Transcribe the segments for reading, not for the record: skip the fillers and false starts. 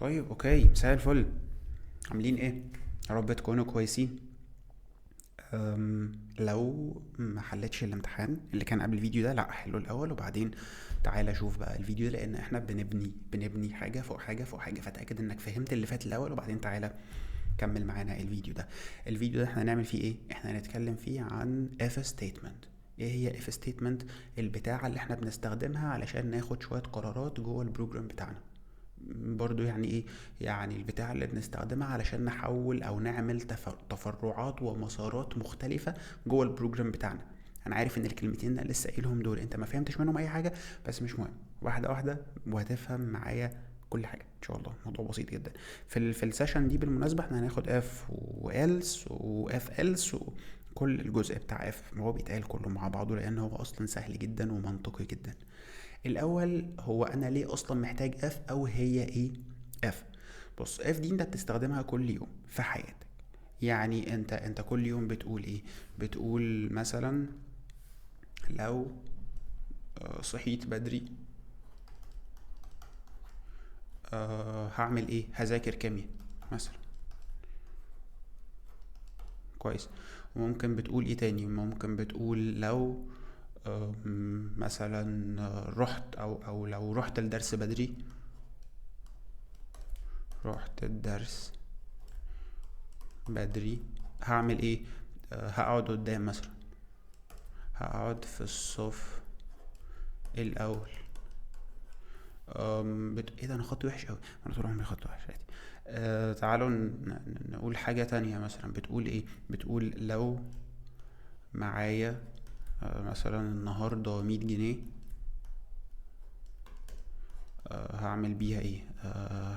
طيب، اوكي، مساء الفل. عاملين ايه؟ يا رب تكونوا كويسين. لو ما حلتش الامتحان اللي كان قبل الفيديو ده، لا حلو الاول وبعدين تعالى شوف بقى الفيديو ده، لان احنا بنبني حاجه فوق حاجه فوق حاجه، فتاكد انك فهمت اللي فات الاول وبعدين تعالى كمل معانا الفيديو ده. الفيديو ده احنا هنعمل فيه ايه؟ احنا هنتكلم فيه عن if statement. ايه هي if statement؟ البتاعه اللي احنا بنستخدمها علشان ناخد شويه قرارات جوه البروجرام بتاعنا. برضو يعني ايه؟ يعني البتاع اللي بنستخدمها علشان نحول او نعمل تفرعات ومسارات مختلفة جوه البروجرام بتاعنا. انا عارف ان الكلمتين اللي لسه قايلهم دول انت ما فهمتش منهم اي حاجة، بس مش مهم، واحدة واحدة وهتفهم معايا كل حاجة ان شاء الله. موضوع بسيط جدا. في السيشن دي بالمناسبة احنا هناخد اف وإلس واف إلس وكل الجزء بتاع اف هو بيتقال كله مع بعضه، لان هو اصلا سهل جدا ومنطقي جدا. الاول، هو انا ليه اصلا محتاج اف او هي ايه اف؟ بص، اف دي انت بتستخدمها كل يوم في حياتك. يعني انت كل يوم بتقول ايه؟ بتقول مثلا لو صحيت بدري هعمل ايه؟ هذاكر كيمياء مثلا. كويس. ممكن بتقول ايه تاني؟ ممكن بتقول لو مثلا رحت او لو رحت الدرس بدري، رحت الدرس بدري هعمل ايه؟ هقعد قدام مثلا، هقعد في الصف الاول. ايه ده؟ انا خطي وحش قوي. انا طول عمري خطي وحش عادي. تعالوا نقول حاجة تانية. مثلا بتقول ايه؟ بتقول لو معايا مثلا النهاردة 100 جنيه، هعمل بيها ايه؟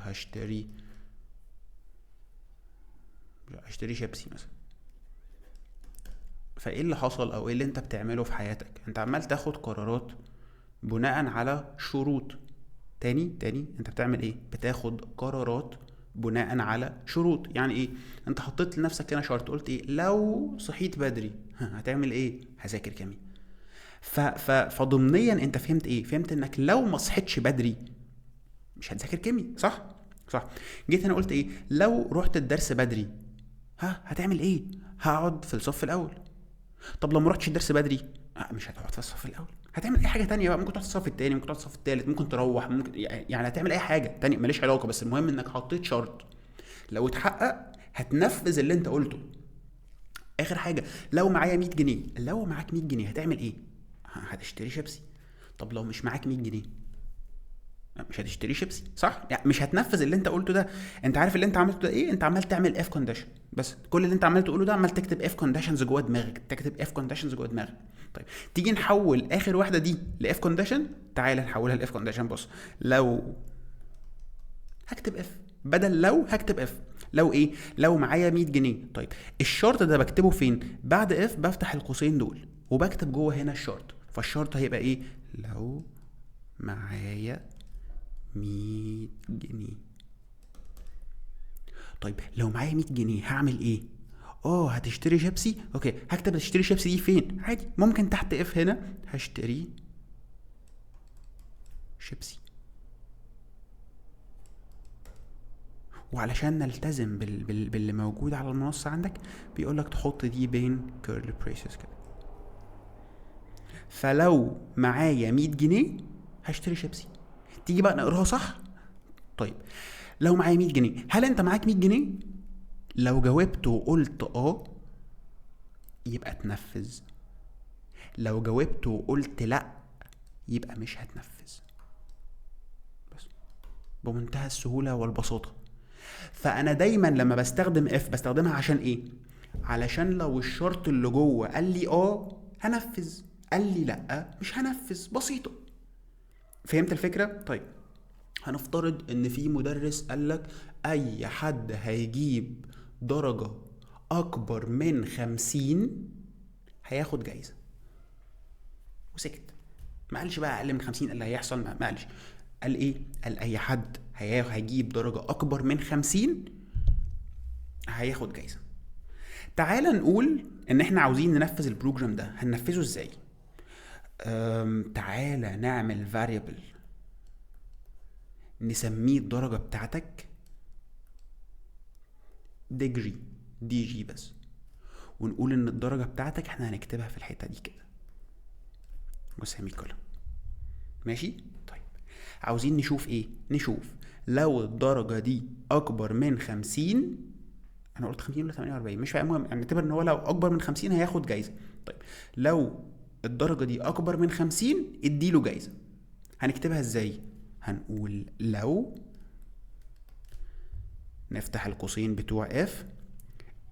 هشتري شيبسي مثلا. فايه اللي حصل او ايه اللي انت بتعمله في حياتك؟ انت عمال تاخد قرارات بناء على شروط. تاني انت بتعمل ايه؟ بتاخد قرارات بناء على شروط. يعني ايه؟ انت حطيت لنفسك هنا شرط، قلت ايه؟ لو صحيت بدري هتعمل ايه؟ هذاكر كيمياء. فضمنيا انت فهمت ايه؟ فهمت انك لو ما صحيتش بدري مش هتذاكر كيمياء، صح؟ صح. جيت انا قلت ايه؟ لو رحت الدرس بدري هتعمل ايه؟ هقعد في الصف الاول. طب لو ما رحتش الدرس بدري مش هتقعد في الصف الاول، هتعمل اي حاجه تانية بقى. ممكن تقعد في الصف التاني، ممكن تقعد في الصف التالت، ممكن تروح، ممكن يعني هتعمل اي حاجه تانية ماليش علاقه، بس المهم انك حطيت شرط. لو اتحقق هتنفذ اللي انت قلته. اخر حاجه، لو معايا 100 جنيه، لو معاك 100 جنيه هتعمل ايه؟ هتشتري شيبسي. طب لو مش معاك 100 جنيه مش هتشتري شيبسي، صح؟ يعني مش هتنفذ اللي انت قلته ده. انت عارف اللي انت عملته ده ايه؟ انت عمال تعمل اف كونديشن. بس كل اللي انت عمال تقوله ده عمال تكتب اف كونديشنز جوه دماغك، تكتب اف كونديشنز جوه دماغك. طيب، تيجي نحول اخر واحده دي لاف كونديشن. تعالى نحولها لاف كونديشن. بص، لو هكتب اف، بدل لو هكتب اف. لو ايه؟ لو معايا 100 جنيه. طيب، الشرط ده بكتبه فين؟ بعد اف بفتح القوسين دول وبكتب جوه هنا الشرط. فالشرط هيبقى ايه؟ لو معايا 100 جنيه. طيب، لو معايا 100 جنيه هعمل ايه؟ هتشتري شيبسي. اوكي، هكتب هتشتري شيبسي دي فين؟ عادي، ممكن تحت اف هنا هشتري شيبسي. وعلشان نلتزم باللي موجود على المنصة عندك، بيقولك تحط دي بين كيرل بريسز كده. فلو معايا 100 جنيه هشتري شيبسي. تيجي بقى نقراها صح. طيب، لو معايا 100 جنيه، هل انت معاك 100 جنيه؟ لو جاوبت وقلت يبقى تنفذ. لو جاوبت وقلت لا يبقى مش هتنفذ. بس بمنتهى السهولة والبساطة. فأنا دايما لما بستخدم اف بستخدمها عشان ايه؟ علشان لو الشرط اللي جوه قال لي هنفذ، قال لي لا مش هنفذ. بسيطة. فهمت الفكرة؟ طيب، هنفترض ان في مدرس قالك اي حد هيجيب درجة اكبر من 50 هياخد جايزة، وسكت. ما قالش بقى اقل من 50 اللي هيحصل، ما قالش. قال ايه؟ قال اي حد هيجيب درجة اكبر من 50 هياخد جايزة. تعال نقول ان احنا عاوزين ننفذ البروجرام ده. هننفذه ازاي؟ تعالى نعمل variable نسميه الدرجة بتاعتك. degree دي جي بس، ونقول ان الدرجة بتاعتك احنا هنكتبها في الحتة دي كده وسامي كولوم. ماشي. طيب عاوزين نشوف ايه؟ نشوف لو الدرجة دي اكبر من 50، انا قلت 50 ولا 48 مش فاهم، المهم نعتبر ان هو لو اكبر من 50 هياخد جايزة. طيب لو الدرجة دي اكبر من 50 اديله جايزة. هنكتبها ازاي؟ هنقول لو، نفتح القوسين بتوع اف،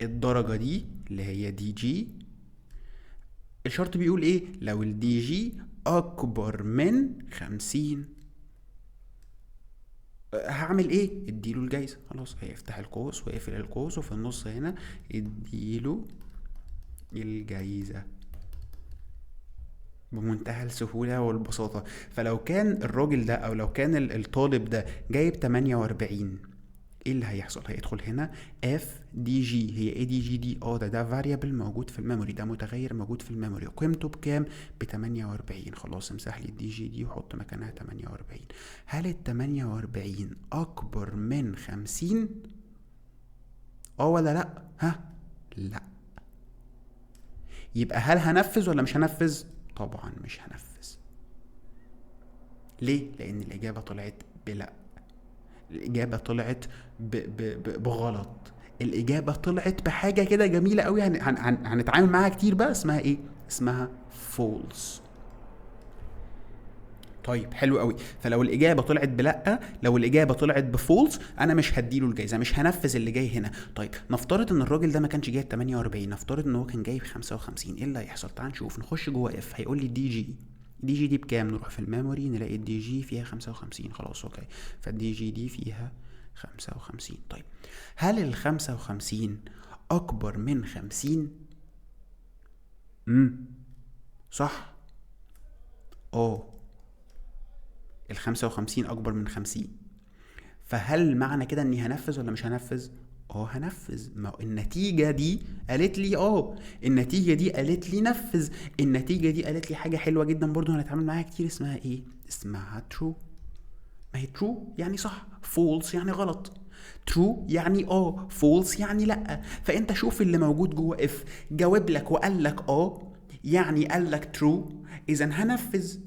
الدرجة دي اللي هي دي جي، الشرط بيقول ايه؟ لو الدي جي اكبر من 50 هعمل ايه؟ اديله الجايزة. خلاص هيفتح القوس ويقفل القوس وفي النص هنا اديله الجايزة بمنتهى السهولة والبساطة. فلو كان الراجل ده او لو كان الطالب ده جايب 48، ايه اللي هيحصل؟ هيدخل هنا اف دي جي. هي ايه دي جي دي؟ ده فاريبل موجود في الميموري، ده متغير موجود في الميموري، قيمته بكام؟ ب 48. خلاص امسح لي الدي جي دي وحط مكانها 48. هل ال 48 اكبر من 50 ولا لا؟ لا. يبقى هل هنفذ ولا مش هنفذ؟ طبعا مش هنفذ. ليه؟ لان الاجابة طلعت بلا، الإجابة طلعت بغلط، الإجابة طلعت بحاجة كده جميلة قوي هنتعامل معاها كتير بقى، اسمها إيه؟ اسمها false. طيب حلو قوي. فلو الإجابة طلعت بلأ، لو الإجابة طلعت بفولس، أنا مش هديله الجايزة، مش هنفذ اللي جاي هنا. طيب نفترض إن الراجل ده ما كانش جايب 48، نفترض إن هو كان جايب 55، إيه اللي هيحصل؟ تعال نشوف، نخش جوه اف، هيقول لي دي جي، دي جي دي بكام؟ نروح في الميموري نلاقي الدي جي فيها 55. خلاص اوكي، فالدي جي دي فيها 55. طيب هل ال 55 اكبر من 50؟ صح. ال 55 اكبر من 50، فهل معنى كده اني هنفذ ولا مش هنفذ؟ هنفذ. ما النتيجة دي قالت لي النتيجة دي قالت لي نفذ. النتيجة دي قالت لي حاجة حلوة جدا برضو هنتعامل معاها كتير، اسمها ايه؟ اسمها true. ما هي true يعني صح، false يعني غلط. true يعني false يعني لا. فانت شوف اللي موجود جوه اف، جاوب لك وقال لك يعني قال لك true اذا هنفذ،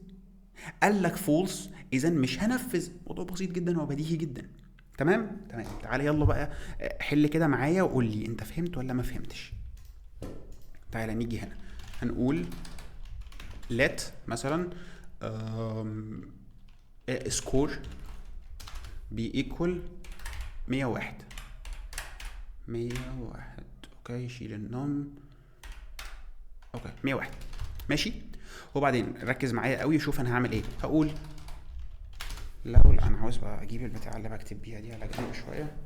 قال لك false اذا مش هنفذ. موضوع بسيط جدا وبديهي جدا. تمام. تعالى يلا بقى حل كده معايا وقول لي انت فهمت ولا ما فهمتش. تعالى نيجي هنا هنقول let مثلا score be equal 101. اوكي شيل النوم. اوكي 101 ماشي. وبعدين ركز معايا قوي وشوف انا هعمل ايه. هقول لو انا عاوز بقى اجيب البتاعه اللي بكتب بيها دي على جنب شويه،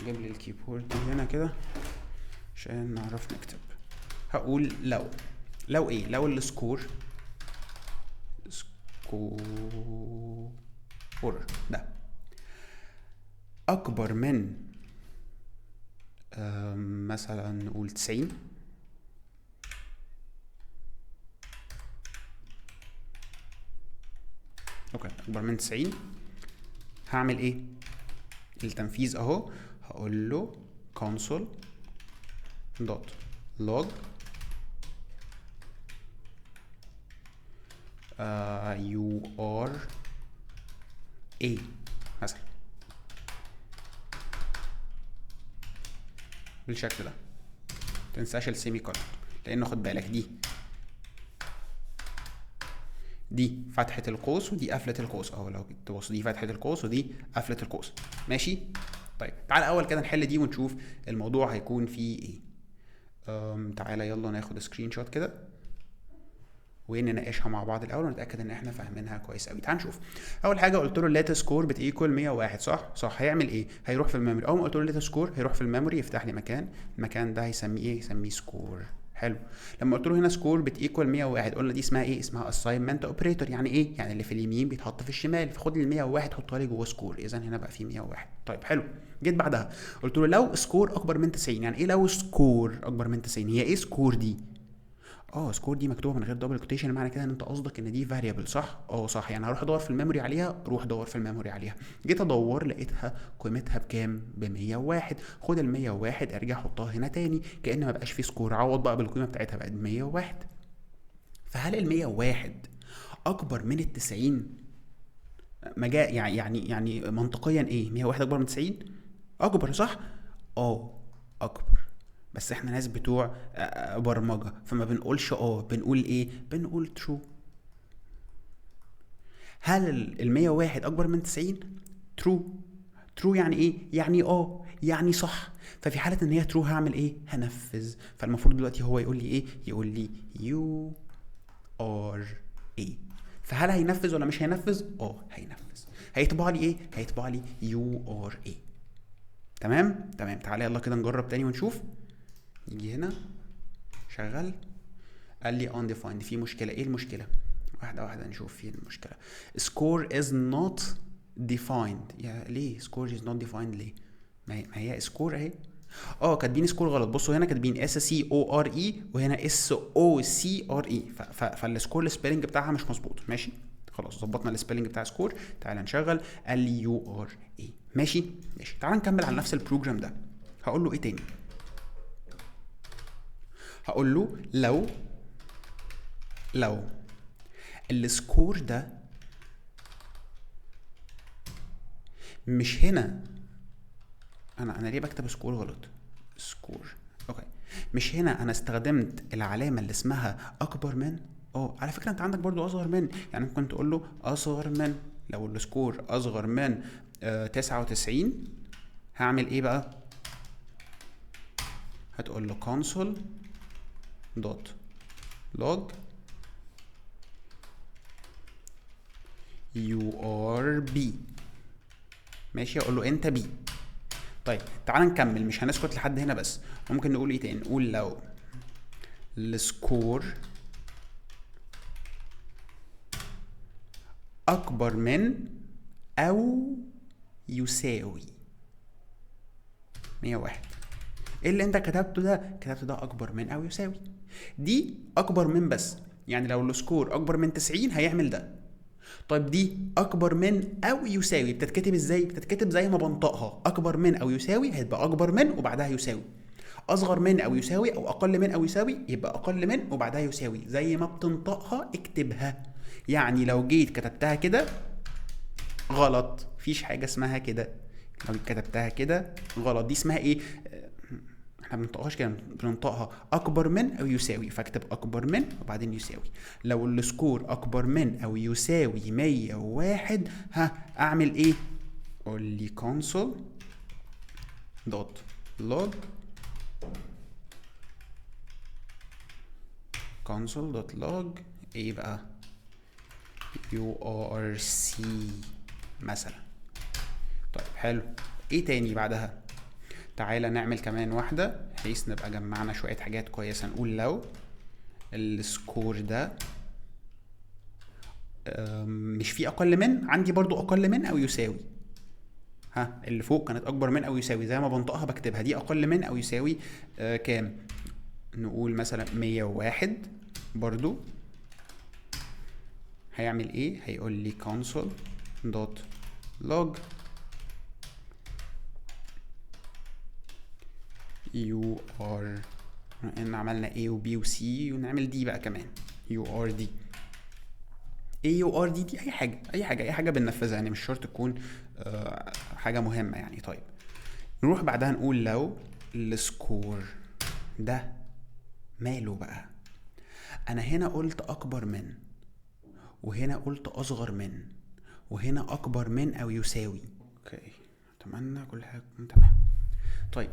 هجيب لي الكيبورد دي هنا كده عشان نعرف نكتب. هقول لو ايه؟ لو السكور ده اكبر من مثلا نقول 90، اوكي اكبر من 90، هعمل ايه؟ التنفيذ اهو، هقول له console.log you are a مثلا بالشكل ده. متنساش السيمي كولون، لانه خد بالك دي فتحة القوس ودي قفلة القوس. لو تبص دي فتحة القوس ودي قفلة القوس. ماشي. طيب تعال اول كده نحل دي ونشوف الموضوع هيكون فيه ايه. تعالى يلا ناخد سكرين شوت كده ونناقشها مع بعض الاول ونتاكد ان احنا فاهمينها كويس قوي. تعال نشوف. اول حاجه قلت له الليت سكور بتيكوال 101 صح. هيعمل ايه؟ هيروح في الميموري. اول ما قلت له الليت سكور هيروح في الميموري يفتح لي المكان ده هيسميه ايه؟ يسميه سكور. حلو. لما قلت له هنا سكور بتيكوال 101 قلنا دي اسمها ايه؟ اسمها اساينمنت اوبريتور. يعني ايه؟ يعني اللي في اليمين بيتحط في الشمال، فخد لي ال 101 حطها لي جوه سكور. اذا هنا بقى في 101. طيب حلو. جيت بعدها قلت له لو سكور اكبر من 90. يعني ايه لو سكور اكبر من 90؟ هي ايه سكور دي؟ سكور دي مكتوبه من غير دبل كوتيشن، معنى كده ان انت قصدك ان دي فاريبل، صح؟ صح. يعني هروح ادور في الميموري عليها، روح دور في الميموري عليها. جيت ادور لقيتها قيمتها بكام؟ ب 101. خد ال 101 ارجع حطها هنا تاني كأن ما بقاش في سكور، عوض بقى بالقيمه بتاعتها بقت 101. فهل ال 101 اكبر من ال 90؟ يعني منطقيا ايه؟ 101 اكبر من 90؟ اكبر، صح؟ اكبر. بس احنا ناس بتوع برمجة، فما بنقولش بنقول ايه؟ بنقول ترو. هل ال 101 اكبر من 90؟ ترو. ترو يعني ايه؟ يعني صح. ففي حالة ان هي ترو هعمل ايه؟ هنفذ. فالمفروض دلوقتي هو يقول لي ايه؟ يقول لي يو ار ايه. فهل هينفذ ولا مش هينفذ؟ هينفذ. هيطبع لي ايه؟ هيطبع لي يو ار ايه. تمام. تعالى يلا كده نجرب تاني ونشوف. يجي هنا شغل، قال لي undefined، في مشكلة. ايه المشكلة؟ واحدة نشوف فين المشكلة. score is not defined. يا ليه score is not defined ليه؟ ما هي score اهي. كاتبين سكور غلط. بصوا هنا كاتبين SCORE وهنا SOCRE. فالسكور السبيلنج بتاعها مش مظبوط. ماشي خلاص، ظبطنا السبيلنج بتاع سكور. تعال نشغل. قال لي URE. ماشي. تعال نكمل على نفس البروجرام ده. هقول له ايه تاني؟ هقول له لو السكور ده مش هنا. انا ليه بكتب سكور غلط؟ سكور مش هنا. انا استخدمت العلامه اللي اسمها اكبر من. على فكره انت عندك برضو اصغر من، يعني ممكن تقول له اصغر من. لو السكور اصغر من 99 هعمل ايه بقى؟ هتقول له console دوت log URB. ماشي. اقول له انت بي. طيب تعال نكمل، مش هنسكت لحد هنا بس. ممكن نقول ايه تاني؟ نقول لو السكور اكبر من او يساوي 101. ايه اللي انت كتبته ده اكبر من او يساوي. دي اكبر من بس، يعني لو السكور اكبر من 90 هيعمل ده. طيب دي اكبر من او يساوي بتتكتب ازاي؟ بتتكتب زي ما بنطقها. اكبر من او يساوي هيبقى اكبر من وبعدها يساوي. اصغر من او يساوي او اقل من او يساوي يبقى اقل من وبعدها يساوي. زي ما بتنطقها اكتبها. يعني لو جيت كتبتها كده غلط، مفيش حاجه اسمها كده. لو كتبتها كده غلط، دي اسمها ايه؟ احنا ما بننطقهاش كده، بننطقها اكبر من او يساوي. فاكتب اكبر من وبعدين يساوي. لو السكور اكبر من او يساوي 101 اعمل ايه؟ قول لي console دوت log ايه بقى؟ URC مثلا. طيب حلو. ايه تاني بعدها؟ تعالى نعمل كمان واحدة بحيث نبقى جمعنا شوية حاجات كويسة. نقول لو السكور ده مش فيه اقل من، عندي برضو اقل من او يساوي. اللي فوق كانت اكبر من او يساوي، زي ما بنطقها بكتبها. دي اقل من او يساوي كام؟ نقول مثلا 101. برضو هيعمل ايه؟ هيقول لي console دوت log UR. ان عملنا A و B و C ونعمل D بقى كمان URD. AURD دي اي حاجه بننفذها، يعني مش شرط تكون حاجه مهمه يعني. طيب نروح بعدها نقول لو السكور ده ماله بقى. انا هنا قلت اكبر من، وهنا قلت اصغر من، وهنا اكبر من او يساوي. اوكي اتمنى كل حاجه تمام. طيب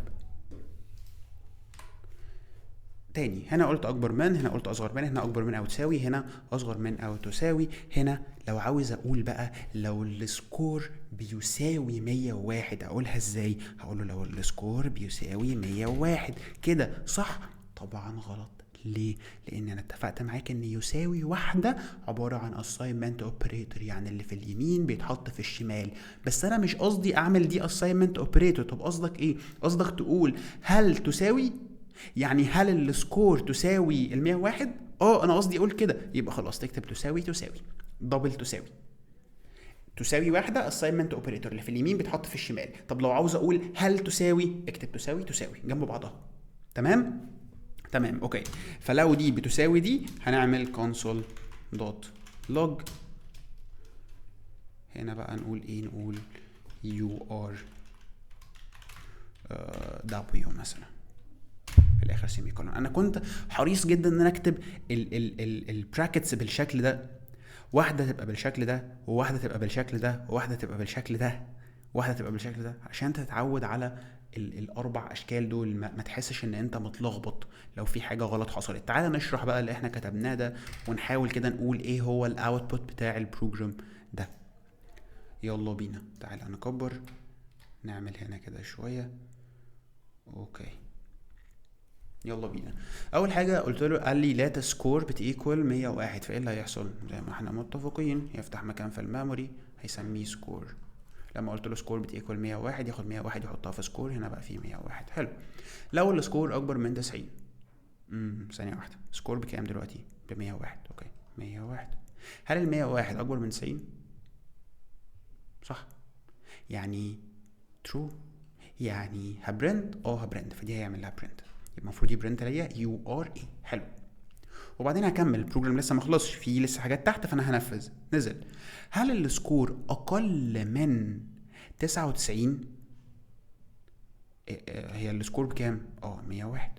تاني، هنا قلت اكبر من، هنا قلت اصغر من، هنا اكبر من او تساوي، هنا اصغر من او تساوي. هنا لو عاوز اقول بقى لو السكور بيساوي 101 اقولها ازاي؟ هقول له لو السكور بيساوي 101 كده صح؟ طبعا غلط. ليه؟ لان انا اتفقت معاك ان يساوي واحده عباره عن assignment operator، يعني اللي في اليمين بيتحط في الشمال. بس انا مش قصدي اعمل دي assignment operator. طب قصدك ايه؟ قصدك تقول هل تساوي؟ يعني هل السكور تساوي ال 101؟ انا قصدي اقول كده، يبقى خلاص تكتب تساوي دبل تساوي واحده assignment اوبريتور اللي في اليمين بتحط في الشمال. طب لو عاوز اقول هل تساوي، اكتب تساوي جنب بعضها. تمام اوكي. فلو دي بتساوي دي هنعمل console.log. هنا بقى نقول ايه؟ نقول you are w مثلا في الاخر سيمي كولون. انا كنت حريص جدا ان انا اكتب البراكتس بالشكل ده، واحده تبقى بالشكل ده وواحده تبقى بالشكل ده وواحده تبقى بالشكل ده وواحده تبقى بالشكل ده، عشان تتعود على الاربع اشكال دول، ما تحسش ان انت متلخبط لو في حاجه غلط حصلت. تعال نشرح بقى اللي احنا كتبناه ده ونحاول كده نقول ايه هو الاوتبوت بتاع البروجرام ده. يلا بينا، تعال نكبر، نعمل هنا كده شويه. اوكي يلا بينا. اول حاجه قلت له، قال لي لا سكور بتيكوال 101. فايه اللي هيحصل؟ زي ما احنا متفقين، يفتح مكان في الميموري هيسميه سكور. لما قلت له سكور بتيكوال 101 ياخد 101 يحطها في سكور، هنا بقى فيه 101. حلو. لو السكور اكبر من 90، ثانيه واحده، سكور بكام دلوقتي؟ ب 101. اوكي 101. هل ال 101 اكبر من 90؟ صح، يعني true، يعني هبرنت هبرنت، فدي هيعمل لها برنت، المفروض يبرنت ليا يو ار اي. حلو. وبعدين هكمل البروجرام، لسه ما خلصش، في لسه حاجات تحت، فانا هنفذ. نزل. هل السكور اقل من 99؟ هي السكور بكام؟ 101.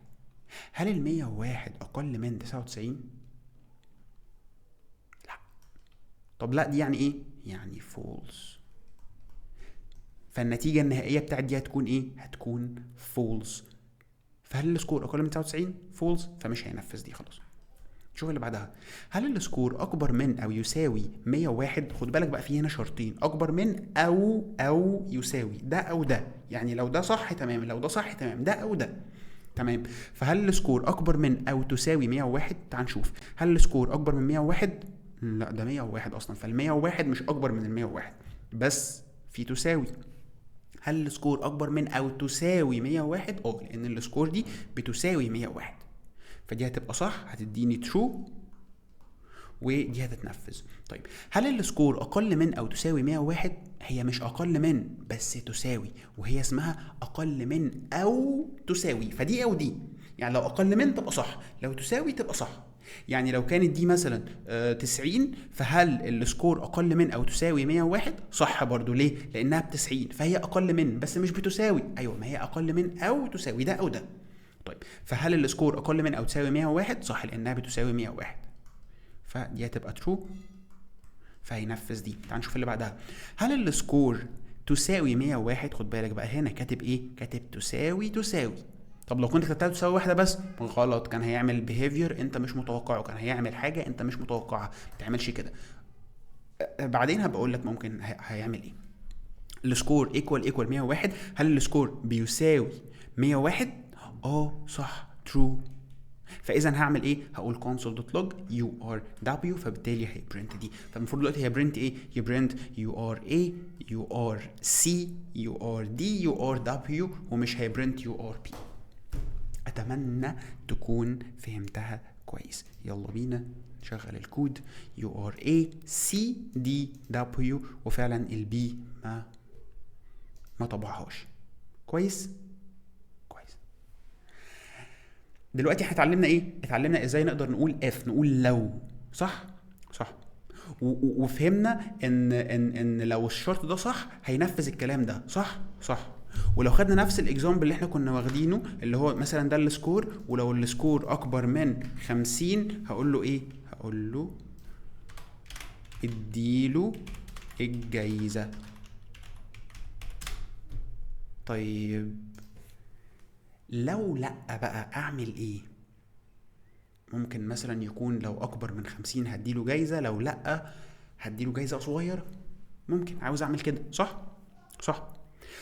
هل ال 101 اقل من 99؟ لا. طب لا دي يعني ايه؟ يعني فولس. فالنتيجه النهائيه بتاعت دي هتكون ايه؟ هتكون فولس. فهل السكور اقل من 99؟ فولس، فمش هينفذ دي خلاص. شوف اللي بعدها. هل السكور اكبر من او يساوي 101؟ خد بالك بقى، في هنا شرطين، اكبر من او يساوي ده او ده، يعني لو ده صح تمام، لو ده صح تمام، ده او ده تمام. فهل السكور اكبر من او تساوي 101؟ تعال نشوف. هل السكور اكبر من 101؟ لا ده 101 اصلا، فال 101 مش اكبر من ال 101، بس في تساوي. هل السكور اكبر من او تساوي 101؟ لان السكور دي بتساوي 101، فدي هتبقى صح، هتديني ترو ودي هتتنفذ. طيب هل السكور اقل من او تساوي 101؟ هي مش اقل من، بس تساوي، وهي اسمها اقل من او تساوي، فدي او دي. يعني لو اقل من تبقى صح، لو تساوي تبقى صح. يعني لو كانت دي مثلا 90، فهل السكور اقل من او تساوي 101؟ صح برضو. ليه؟ لانها ب90، فهي اقل من بس مش بتساوي. ايوه، ما هي اقل من او تساوي ده او ده. طيب فهل السكور اقل من او تساوي 101؟ صح، لانها بتساوي 101، فدي هتبقى ترو، فهينفذ دي. تعال نشوف اللي بعدها. هل السكور تساوي 101؟ خد بالك بقى، هنا كاتب ايه؟ كاتب تساوي. طب لو كنت كتبتها تساوي واحده بس، غلط، كان هيعمل بيهيفير انت مش متوقعه، كان هيعمل حاجه انت مش متوقعها. ما تعملش كده. بعدين هبقى اقول لك ممكن هيعمل ايه. السكور ايكوال 101. هل السكور بيساوي 101؟ صح، ترو. فاذا هعمل ايه؟ هقول console.log you are w، فبالتالي هيبرنت دي. فالمفروض دلوقتي هيبرنت ايه؟ يبرنت you are a you are c you are d you are w، ومش هيبرنت you are p. اتمنى تكون فهمتها كويس. يلا بينا نشغل الكود. you are a c d w، وفعلا البي ما طبعهاش كويس. دلوقتي احنا اتعلمنا ايه؟ اتعلمنا ازاي نقدر نقول اف، نقول لو. صح وفهمنا ان لو الشرط ده صح هينفذ الكلام ده. صح. ولو خدنا نفس الاكزامبل اللي احنا كنا واخدينه، اللي هو مثلا ده السكور، ولو السكور اكبر من 50 هقول له ايه؟ هقول له اديله الجايزة. طيب لو لا بقى اعمل ايه؟ ممكن مثلا يكون لو اكبر من 50 هديله جايزة، لو لا هديله جايزة صغيرة. ممكن عاوز اعمل كده. صح.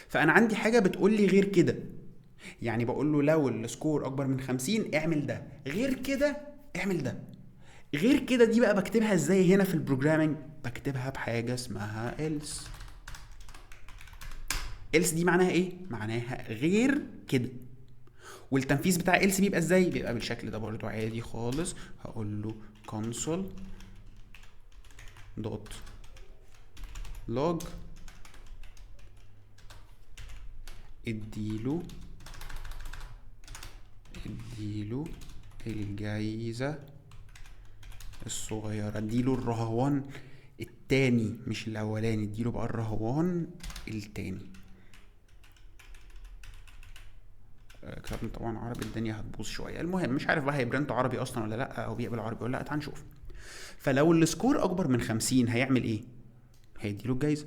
فانا عندي حاجة بتقول لي غير كده، يعني بقول له لو السكور اكبر من 50 اعمل ده، غير كده اعمل ده. غير كده دي بقى بكتبها ازاي هنا في البروجرامينج؟ بكتبها بحاجة اسمها else. else دي معناها ايه؟ معناها غير كده. والتنفيذ بتاع else بيبقى ازاي؟ بيبقى بالشكل ده برضو عادي خالص. هقول له console دوت log اديله الجايزة الصغيرة، اديله الرهوان التاني مش الاولاني، اديله بقى الرهوان التاني. كتبنا طبعا عربي الدنيا هتبوظ شويه. المهم مش عارف بقى هيبرنتوا عربي اصلا ولا لا، او بيقبل عربي ولا لا، تعال نشوف. فلو السكور اكبر من 50 هيعمل ايه؟ هيديله الجايزه.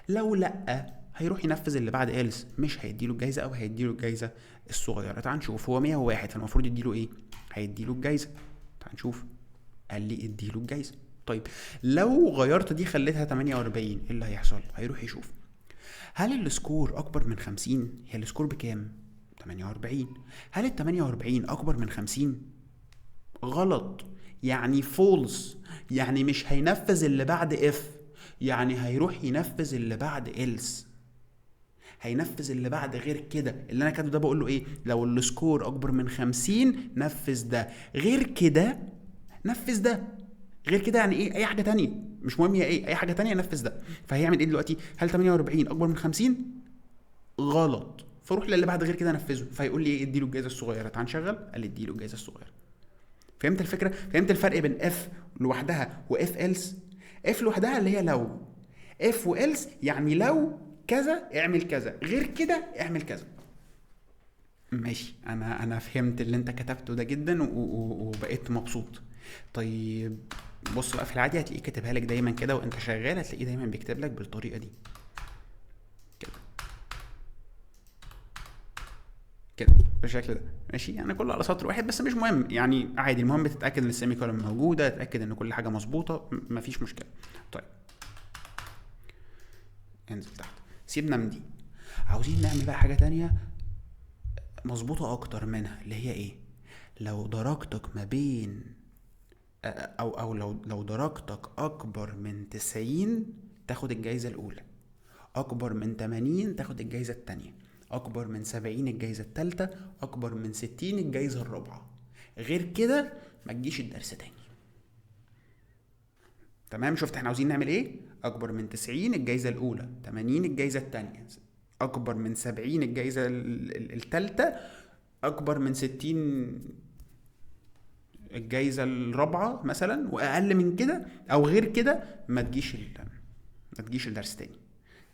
لو لا هيروح ينفذ اللي بعد إلس، مش هيديله الجايزه او هيديله الجايزه الصغيره. تعال نشوف. هو 101 فالمفروض يديله ايه؟ هيديله الجايزه. تعال نشوف. قال لي اديله الجايزه. طيب لو غيرت دي خليتها 48 ايه اللي هيحصل؟ هيروح يشوف هل السكور اكبر من 50. هي السكور بكام؟ 48. هل ال 48 اكبر من 50؟ غلط، يعني فولس، يعني مش هينفذ اللي بعد اف، يعني هيروح ينفذ اللي بعد إلس. هينفذ اللي بعد غير كده. اللي انا كاتبه ده بقول له ايه؟ لو السكور اكبر من 50 نفذ ده، غير كده نفذ ده. غير كده يعني ايه؟ اي حاجه تانية مش مهم هي ايه، اي حاجه تانية نفذ ده. فهيعمل ايه دلوقتي؟ هل 48 اكبر من 50؟ غلط، فروح للي بعد غير كده نفذه. فيقول لي ايه؟ اديله الجائزه الصغيره. تعال نشغل. قال لي اديله الجائزه الصغيره. فهمت الفكره؟ فهمت الفرق بين اف لوحدها واف إلس؟ اف لوحدها اللي هي لو، اف وإلس يعني لو كذا اعمل كذا، غير كده اعمل كذا. ماشي، انا فهمت اللي انت كتبته ده جدا وبقيت مبسوط. طيب بص بقى، في العادي هتلاقيه كاتبها لك دايما كده وانت شغال، هتلاقيه دايما بيكتب لك بالطريقه دي كده كده بالشكل ده. ماشي، يعني كله على سطر واحد بس مش مهم يعني، عادي. المهم تتاكد ان السيمي كولوم موجوده، تتاكد ان كل حاجه مظبوطه، مفيش مشكله. طيب انزل تحت، سيبنا من دي. عاوزين نعمل بقى حاجه تانية مظبوطه اكتر منها، اللي هي ايه؟ لو درجتك ما بين او لو درجتك اكبر من 90 تاخد الجايزه الاولى، اكبر من 80 تاخد الجايزه التانية، اكبر من 70 الجايزه التالتة، اكبر من 60 الجايزه الرابعه. غير كده ما تجيش الدرس تاني. تمام؟ شفت احنا عاوزين نعمل ايه؟ اكبر من 90 الجايزه الاولى، 80 الجايزه التانية، اكبر من 70 الجايزه التالتة، اكبر من 60 الجايزه الرابعه مثلا، واقل من كده او غير كده ما تجيش الدرس تاني.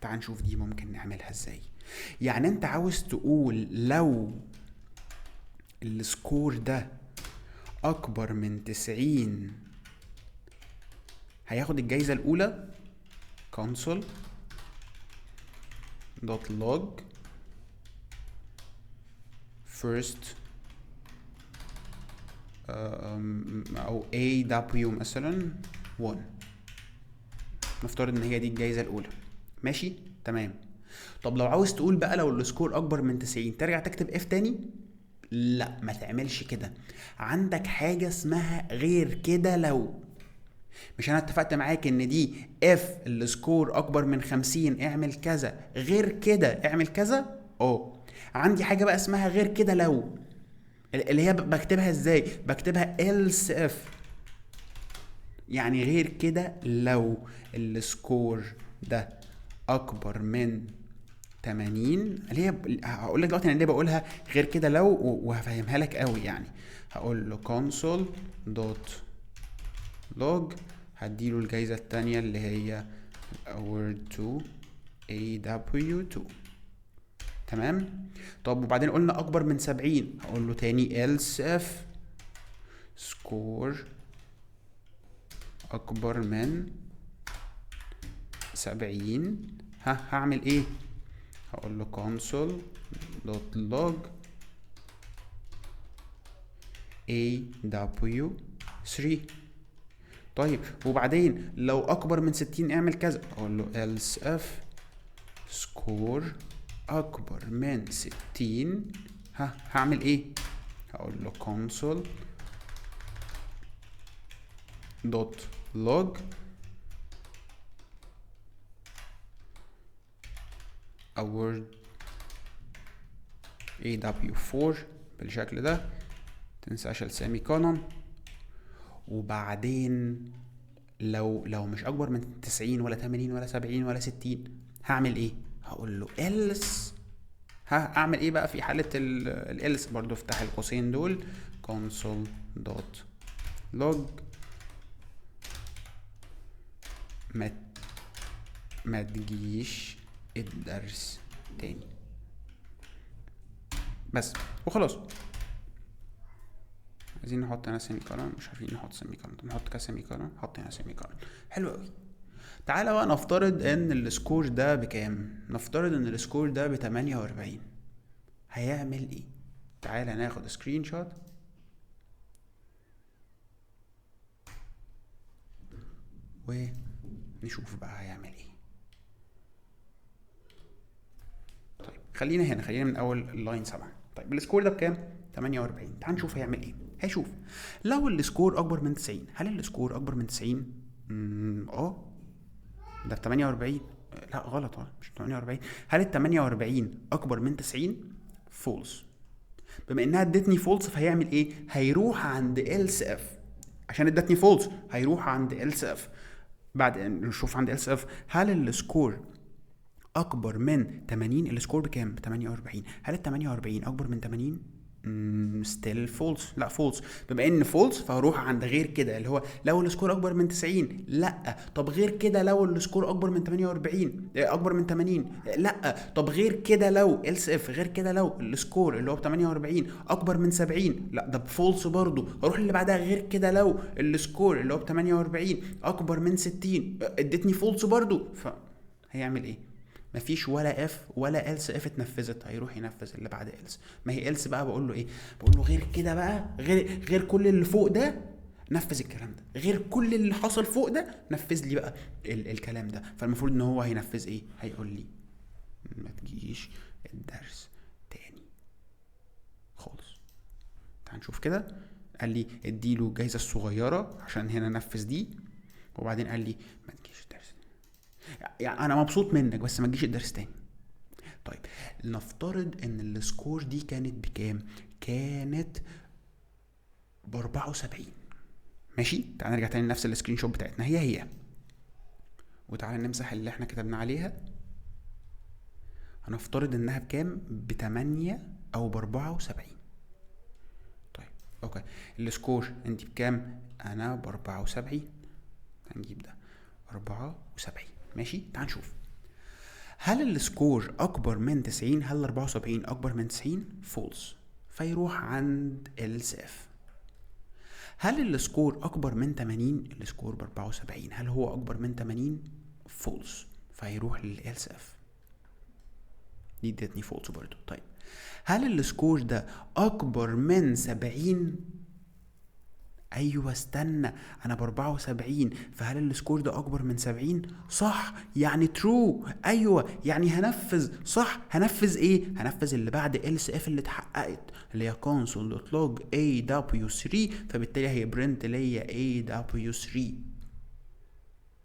تعال نشوف دي ممكن نعملها ازاي. يعني انت عاوز تقول لو السكور ده اكبر من 90 هياخد الجايزة الاولى. console.log first او AW مثلا 1. نفترض ان هي دي الجايزة الاولى. ماشي تمام. طب لو عاوز تقول بقى لو السكور اكبر من 90 ترجع تكتب اف تاني؟ لا، ما تعملش كده. عندك حاجة اسمها غير كده لو. مش انا اتفقت معاك ان دي اف السكور اكبر من 50 اعمل كذا، غير كده اعمل كذا؟ عندي حاجة بقى اسمها غير كده لو، اللي هي بكتبها ازاي؟ بكتبها else if. يعني غير كده لو السكور ده اكبر من 80، اللي هي هقول لك دلوقتي انا ليه بقولها غير كده لو وهفهمها لك قوي يعني. هقول له console.log هديله الجايزة التانية اللي هي award to AW2. تمام. طب وبعدين قلنا اكبر من 70، هقول له تاني else if score اكبر من 70 هعمل ايه؟ هقول له console.log AW3. طيب وبعدين لو اكبر من 60 اعمل كذا، اقول له else if score اكبر من 60 هعمل ايه؟ هقول له console.log award AW4 بالشكل ده، تنساش السيمي كولون. وبعدين لو مش اكبر من 90 ولا 80 ولا 70 ولا 60 هعمل ايه؟ هقول له else. اعمل ايه بقى في حالة الelse؟ برضو افتح القوسين دول console.log ما تجيش الدرس تاني بس، وخلاص. عايزين نحط هنا سيمي كولون، مش عارفين نحط سيمي كولون، نحط كسيمي كولون، حط هنا سيمي كولون. حلو قوي. تعالى بقى نفترض ان السكور ده بكام. نفترض ان السكور ده ب 48. هيعمل ايه؟ تعالى ناخد سكرين شوت ونشوف بقى هيعمل ايه. طيب خلينا من اول اللاين 7. طيب السكور ده بكام؟ 48. تعال نشوف هيعمل ايه. هيشوف لو السكور اكبر من 90. هل السكور اكبر من 90؟ ده ب 48. لا غلط، مش 48. هل ال 48 اكبر من 90؟ فولس. بما انها ادتني فولس فهيعمل ايه؟ هيروح عند else if. عشان ادتني فولس هيروح عند else if. بعد نشوف عند else if هل السكور اكبر من 80. السكور بكام؟ ب 48. هل ال 48 اكبر من 80؟ ستيل فولس. لا فولس. بما ان فولس فهروح عند غير كده اللي هو لو السكور اكبر من 90. لا. طب غير كده لو السكور اكبر من 48 اكبر من 80. لا. طب غير كده لو else if غير كده لو السكور اللي هو ب 48 اكبر من 70. لا ده بفولس برضو. اروح اللي بعدها غير كده لو السكور اللي هو ب 48 اكبر من 60. ادتني فولس برضو. فهيعمل ايه؟ مفيش ولا اف ولا else اف اتنفذت. هيروح ينفذ اللي بعد else. ما هي else بقى بقول له ايه؟ بقول له غير كده بقى، غير كل اللي فوق ده نفذ الكلام ده، غير كل اللي حصل فوق ده نفذ لي بقى الكلام ده. فالمفروض ان هو هينفذ ايه؟ هيقول لي ما تجيش الدرس تاني خالص. تعال نشوف كده. قال لي اديله الجايزه الصغيره عشان هنا نفذ دي، وبعدين قال لي ما تجيش الدرس. يعني انا مبسوط منك بس ما تجيش الدرس تاني. طيب نفترض ان السكور دي كانت بكام؟ كانت ب 74. ماشي. تعال نرجع تاني لنفس السكرين شوت بتاعتنا هي وتعالى نمسح اللي احنا كتبنا عليها. هنفترض انها بكام؟ ب 8 او ب 74. طيب اوكي. السكور انت بكام؟ انا ب 74. هنجيب ده 74. ماشي. تعال نشوف هل السكور اكبر من 90. هل 74 اكبر من 90؟ فولس. فيروح عند else if. هل السكور اكبر من 80؟ السكور ب 74. هل هو اكبر من 80؟ فولس. فيروح للelse if. دي ادتني فولس برضو. طيب هل السكور ده اكبر من 70؟ ايوه استنى، انا ب 74 فهل السكور ده اكبر من 70؟ صح، يعني ترو. ايوه يعني هنفذ صح. هنفذ ايه؟ هنفذ اللي بعد else if اللي اتحققت اللي هي console.log aw3. فبالتالي هي برنت اللي هي aw3.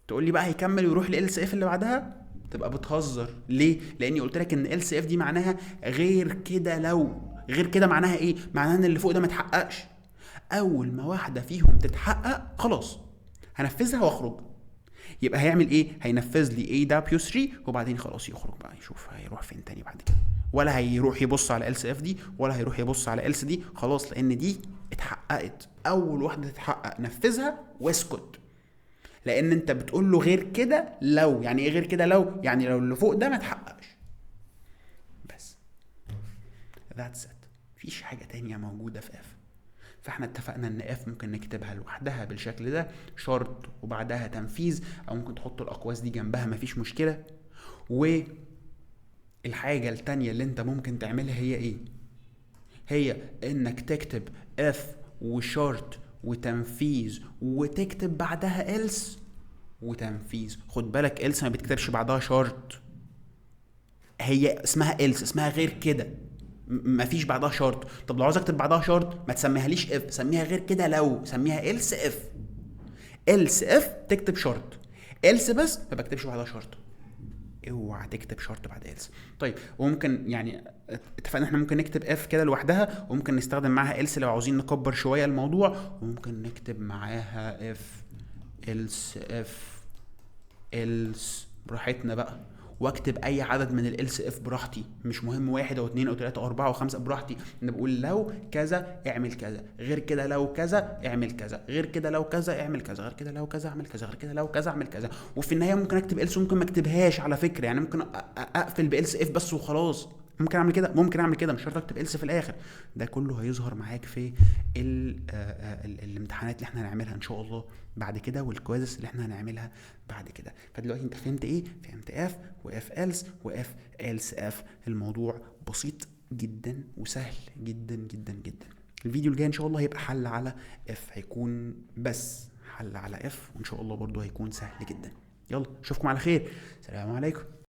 تقول لي بقى هيكمل ويروح ل else if اللي بعدها؟ تبقى بتهزر. ليه؟ لاني قلت لك ان else if دي معناها غير كده لو. غير كده معناها ايه؟ معناها ان اللي فوق ده ما اتحققش. اول ما واحده فيهم تتحقق خلاص هنفذها واخرج. يبقى هيعمل ايه؟ هينفذ لي aw3 وبعدين خلاص يخرج بقى يشوف هيروح فين تاني بعد كده. ولا هيروح يبص على else if دي ولا هيروح يبص على else دي خلاص، لان دي اتحققت. اول واحده تتحقق نفذها واسكت. لان انت بتقول له غير كده لو. يعني ايه غير كده لو؟ يعني لو اللي فوق ده ما اتحققش بس. that's it. مفيش حاجه تانية موجوده في f. فاحنا اتفقنا ان اف ممكن نكتبها لوحدها بالشكل ده شرط وبعدها تنفيذ، او ممكن تحط الاقواس دي جنبها مفيش مشكله. والحاجه التانية اللي انت ممكن تعملها هي ايه؟ هي انك تكتب اف وشرط وتنفيذ وتكتب بعدها else وتنفيذ. خد بالك else ما بتكتبش بعدها شرط. هي اسمها else، اسمها غير كده، مفيش بعدها شرط. طب لو عاوز اكتب بعدها شرط ما تسميهاليش اف، سميها غير كده لو. سميها else if. else if تكتب شرط. else بس ما بكتبش بعدها شرط. اوعى تكتب شرط بعد else. طيب وممكن يعني اتفقنا احنا ممكن نكتب اف كده لوحدها، وممكن نستخدم معاها else لو عاوزين نكبر شويه الموضوع، وممكن نكتب معاها اف else براحتنا بقى، واكتب اي عدد من الالس اف براحتي، مش مهم 1 او 2 او 3 او 4 او 5 براحتي. انا بقول لو كذا اعمل كذا، غير كده لو كذا اعمل كذا، غير كده لو كذا اعمل كذا، غير كده لو كذا اعمل كذا، غير كده لو كذا اعمل كذا. وفي النهايه ممكن اكتب الس وممكن ما اكتبهاش على فكره، يعني ممكن اقفل بالس اف بس وخلاص، ممكن اعمل كده ممكن اعمل كده، مش شرط اكتب الس في الاخر. ده كله هيظهر معاك في الامتحانات اللي احنا هنعملها ان شاء الله بعد كده، والكويزز اللي احنا هنعملها بعد كده. فدلوقتي انت فهمت ايه؟ فهمت اف واف ايلس واف ايلس اف. الموضوع بسيط جدا وسهل جدا جدا جدا. الفيديو الجاي ان شاء الله هيبقى حل على اف، هيكون بس حل على اف، وان شاء الله برضو هيكون سهل جدا. يلا اشوفكم على خير، سلام عليكم.